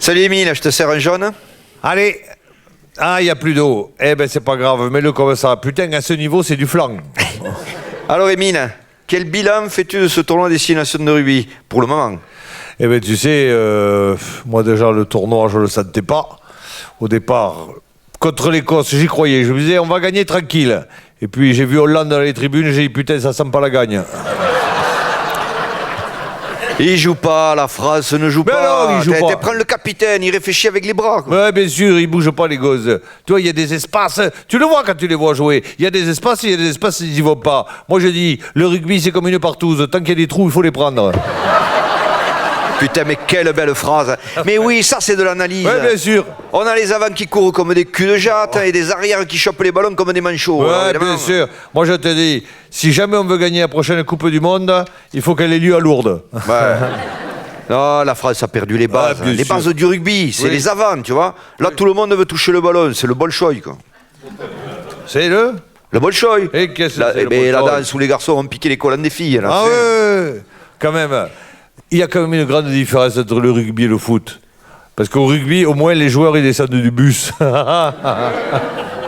Salut Émile, je te sers un jaune. Allez. Ah, il n'y a plus d'eau. Eh ben, c'est pas grave, mets-le comme ça. Putain, à ce niveau, c'est du flan. Alors Émile, quel bilan fais-tu de ce tournoi à destination de rugby pour le moment? Eh ben, tu sais, moi déjà, le tournoi, je le sentais pas. Au départ, contre l'Écosse, j'y croyais. Je me disais, on va gagner tranquille. Et puis, j'ai vu Hollande dans les tribunes, j'ai dit, putain, ça sent pas la gagne. Il joue pas, la France ne joue Mais pas. non, il joue pas. Prends le capitaine, il réfléchit avec les bras. Quoi. Ouais, bien sûr, ils bougent pas, les gosses. Tu vois, il y a des espaces. Tu le vois quand tu les vois jouer. Il y a des espaces, il y a des espaces, ils y vont pas. Moi, je dis, le rugby, c'est comme une partouze. Tant qu'il y a des trous, il faut les prendre. Putain, mais quelle belle phrase. Mais oui, ça, c'est de l'analyse. Ouais, bien sûr. On a les avants qui courent comme des culs de jatte et des arrières qui chopent les ballons comme des manchots. Ouais, alors, bien sûr. Moi, je te dis, si jamais on veut gagner la prochaine Coupe du Monde, il faut qu'elle ait lieu à Lourdes. Ouais. Non, la France a perdu les bases. Ah, bien les sûr. bases du rugby, c'est Oui. les avants, tu vois. Là, tout le monde veut toucher le ballon. C'est le Bolchoï, quoi. C'est le Bolchoï. Et qu'est-ce que c'est, le Mais la Bolchoï danse où les garçons ont piqué les collants des filles. Là, Ah c'est- ouais, quand même. Il y a quand même une grande différence entre le rugby et le foot. Parce qu'au rugby, au moins, les joueurs, ils descendent du bus.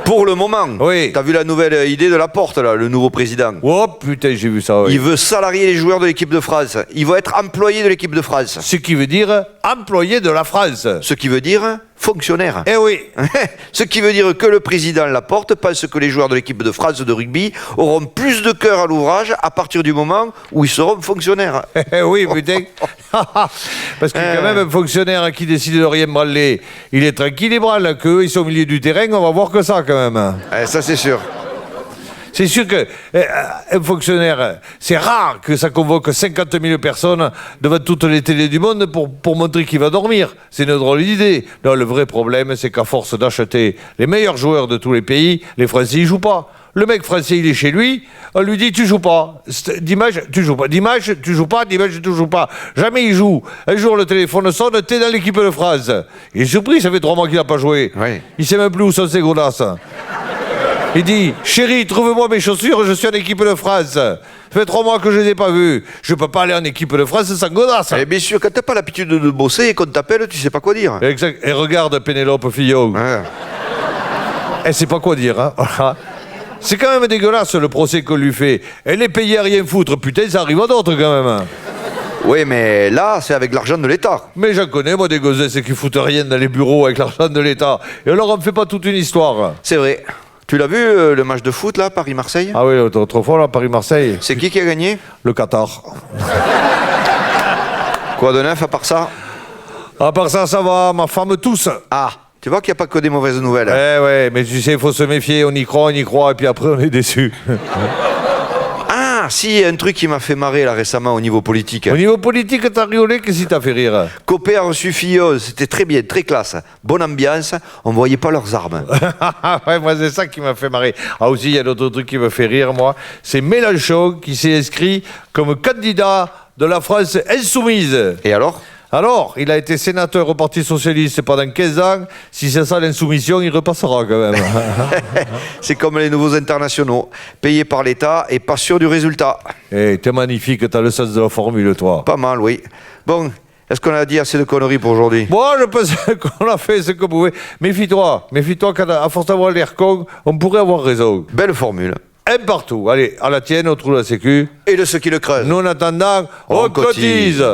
Pour le moment. Oui. T'as vu la nouvelle idée de Laporte, là, le nouveau président? Oh, putain, j'ai vu ça, oui. Il veut salarier les joueurs de l'équipe de France. Il va être employé de l'équipe de France. Ce qui veut dire employé de la France. Ce qui veut dire fonctionnaire. Eh oui. Ce qui veut dire que le président Laporte pense que les joueurs de l'équipe de France de rugby auront plus de cœur à l'ouvrage à partir du moment où ils seront fonctionnaires. Eh oui, putain. Parce que quand même, un fonctionnaire qui décide de rien branler, il est tranquille, il branle. Qu'eux, ils sont au milieu du terrain, on va voir que ça, quand même. Ça, c'est sûr. C'est sûr que un fonctionnaire, c'est rare que ça convoque 50 000 personnes devant toutes les télés du monde pour montrer qu'il va dormir. C'est une drôle d'idée. Non, le vrai problème, c'est qu'à force d'acheter les meilleurs joueurs de tous les pays, les Français, ils jouent pas. Le mec français, il est chez lui, on lui dit tu joues pas. Dimanche, tu joues pas. Dimanche, tu joues pas. Dimanche, tu joues pas. Jamais il joue. Un jour, le téléphone sonne, t'es dans l'équipe de France. Il est surpris, ça fait 3 mois qu'il n'a pas joué. Oui. Il sait même plus où sont ses godasses. Il dit, chérie, trouve-moi mes chaussures, je suis en équipe de France. Ça fait 3 mois que je ne les ai pas vues. Je peux pas aller en équipe de France sans godasse. Et bien sûr, quand t'as pas l'habitude de bosser et qu'on t'appelle, tu sais pas quoi dire. Exact. Et regarde Pénélope Fillon. Ouais. Elle sait pas quoi dire. Hein. Voilà. C'est quand même dégueulasse le procès qu'on lui fait. Elle est payée à rien foutre. Putain, ça arrive à d'autres quand même. Oui, mais là, c'est avec l'argent de l'État. Mais j'en connais, moi, des gossesses qui foutent rien dans les bureaux avec l'argent de l'État. Et alors, on ne fait pas toute une histoire. C'est vrai. Tu l'as vu, le match de foot, là, Paris-Marseille? Ah oui, autrefois, là, Paris-Marseille, C'est qui a gagné? le Qatar. Quoi de neuf à part ça? À part ça, ça va, ma femme tous. Ah, tu vois qu'il n'y a pas que des mauvaises nouvelles. Eh ouais, mais tu sais, il faut se méfier, on y croit, et puis après, on est déçu. Ah, si, un truc qui m'a fait marrer, là, récemment, au niveau politique. Au niveau politique, t'as rigolé, qu'est-ce qui t'a fait rire? Copé a reçu Fillon, c'était très bien, très classe. Bonne ambiance, on voyait pas leurs armes. Ouais, moi, c'est ça qui m'a fait marrer. Ah, aussi, il y a d'autres trucs qui me fait rire, moi. C'est Mélenchon qui s'est inscrit comme candidat de la France insoumise. Et alors? Alors, il a été sénateur au Parti Socialiste pendant 15 ans. Si c'est ça l'insoumission, il repassera quand même. C'est comme les nouveaux internationaux, payés par l'État et pas sûr du résultat. Eh, t'es magnifique, t'as le sens de la formule, toi. Pas mal, oui. Bon, est-ce qu'on a dit assez de conneries pour aujourd'hui? Moi, je pense qu'on a fait ce qu'on pouvait. Méfie-toi, qu'à force d'avoir l'air con, on pourrait avoir raison. Belle formule. Un partout. Allez, à la tienne, au trou de la sécu. Et de ceux qui le creusent. Nous, en attendant, On on cotise. cotise.